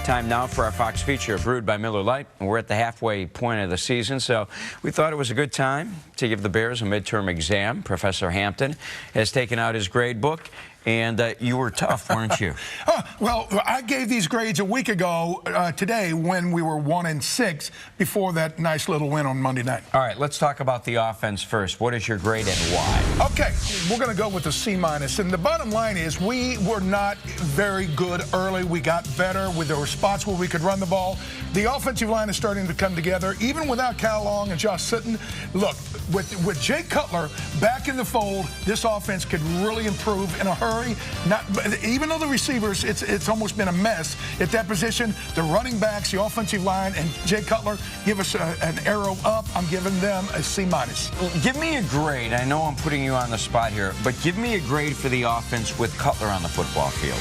Time now for our Fox feature, brewed by Miller Lite. And we're at the halfway point of the season, so we thought it was a good time to give the Bears a midterm exam. Professor Hampton has taken out his grade book, and you were tough, weren't you? Well, I gave these grades a week ago today when we were 1-6 before that nice little win on Monday night. All right, let's talk about the offense first. What is your grade and why? Okay, we're going to go with a C-. And the bottom line is we were not very good early. We got better. There were spots where we could run the ball. The offensive line is starting to come together, even without Cal Long and Josh Sitton. Look, with Jay Cutler back in the fold, this offense could really improve in a hurry. Even though the receivers, it's almost been a mess at that position. The running backs, the offensive line, and Jay Cutler give us an arrow up. I'm giving them a C-. Give me a grade. I know I'm putting you on the spot here, but give me a grade for the offense with Cutler on the football field.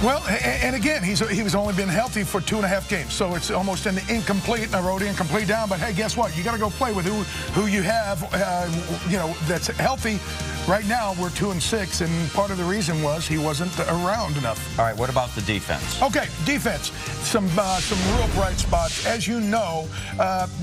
Well, and again, he's only been healthy for 2.5 games, so it's almost an incomplete, and I wrote incomplete down, but hey, guess what? You got to go play with who you have, that's healthy. Right now, we're 2-6, and part of the reason was he wasn't around enough. All right, what about the defense? Okay, defense. Some real bright spots. As you know,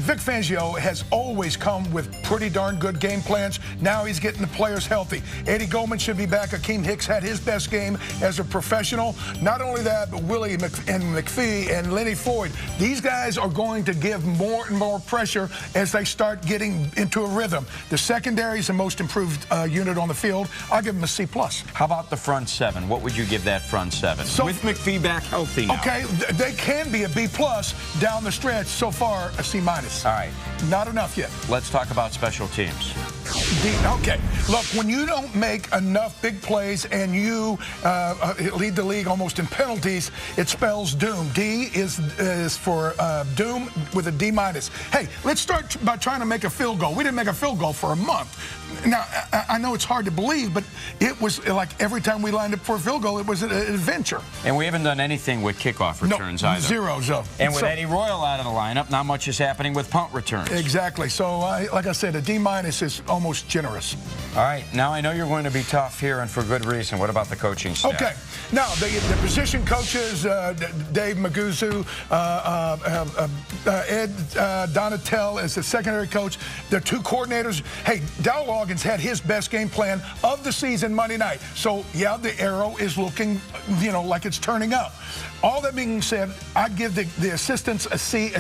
Vic Fangio has always come with pretty darn good game plans. Now he's getting the players healthy. Eddie Goldman should be back. Akeem Hicks had his best game as a professional. Not only that, but Willie and McPhee and Lenny Floyd, these guys are going to give more and more pressure as they start getting into a rhythm. The secondary is the most improved unit on the field. I'll give them a C+. How about the front seven? What would you give that front seven? So, with McPhee back healthy now. Okay, they can be a B+ down the stretch. So far, a C-. All right. Not enough yet. Let's talk about special teams. Okay, look, when you don't make enough big plays and you lead the league almost in penalties, it spells doom. D is for doom with a D-. Hey, let's start by trying to make a field goal. We didn't make a field goal for a month. Now, I know it's hard to believe, but it was like every time we lined up for a field goal, it was an adventure. And we haven't done anything with kickoff returns either. Zero. And with Eddie Royal out of the lineup, not much is happening with punt returns. Exactly. So, like I said, a D- is almost generous. All right. Now, I know you're going to be tough here, and for good reason. What about the coaching staff? Okay. Now, the position coaches, Dave Maguzu, Ed Donatel is the secondary coach. The two coordinators. Hey, Dow Loggins had his best game plan of the season Monday night. So, yeah, the arrow is looking, like it's turning up. All that being said, I'd give the assistants a C+,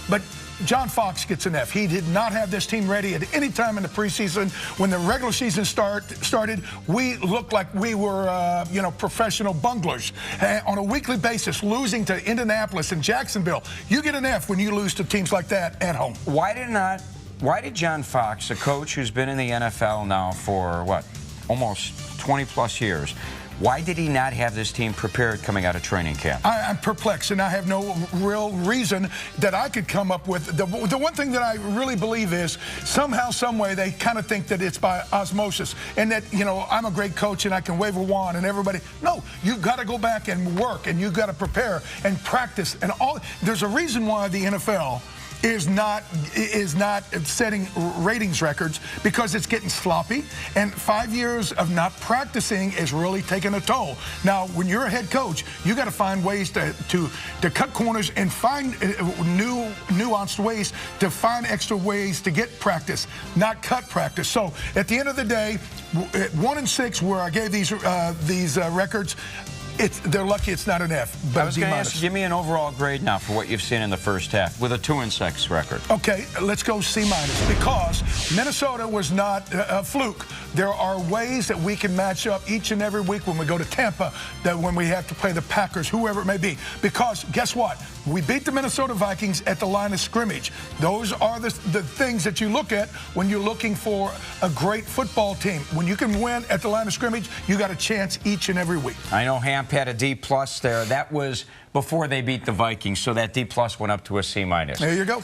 but John Fox gets an F. He did not have this team ready at any time in the preseason. When the regular season started, we looked like we were, professional bunglers. On a weekly basis, losing to Indianapolis and Jacksonville. You get an F when you lose to teams like that at home. Why did John Fox, a coach who's been in the NFL now for, almost 20-plus years, why did he not have this team prepared coming out of training camp? I'm perplexed, and I have no real reason that I could come up with. The one thing that I really believe is somehow, some way, they kind of think that it's by osmosis, and that, I'm a great coach and I can wave a wand and everybody. No, you've got to go back and work, and you've got to prepare and practice. And there's a reason why the NFL is not setting ratings records, because it's getting sloppy, and 5 years of not practicing is really taking a toll. Now, when you're a head coach, you got to find ways to cut corners and find nuanced ways to find extra ways to get practice, not cut practice. So at the end of the day, at 1-6, where I gave these records, they're lucky it's not an F, but I was going to ask you, give me an overall grade now for what you've seen in the first half with a 2-6 record. Okay, let's go C-, because Minnesota was not a fluke. There are ways that we can match up each and every week when we go to Tampa, that when we have to play the Packers, whoever it may be. Because guess what? We beat the Minnesota Vikings at the line of scrimmage. Those are the things that you look at when you're looking for a great football team. When you can win at the line of scrimmage, you got a chance each and every week. I know Hamp had a D+ there. That was before they beat the Vikings, so that D+ went up to a C-. There you go.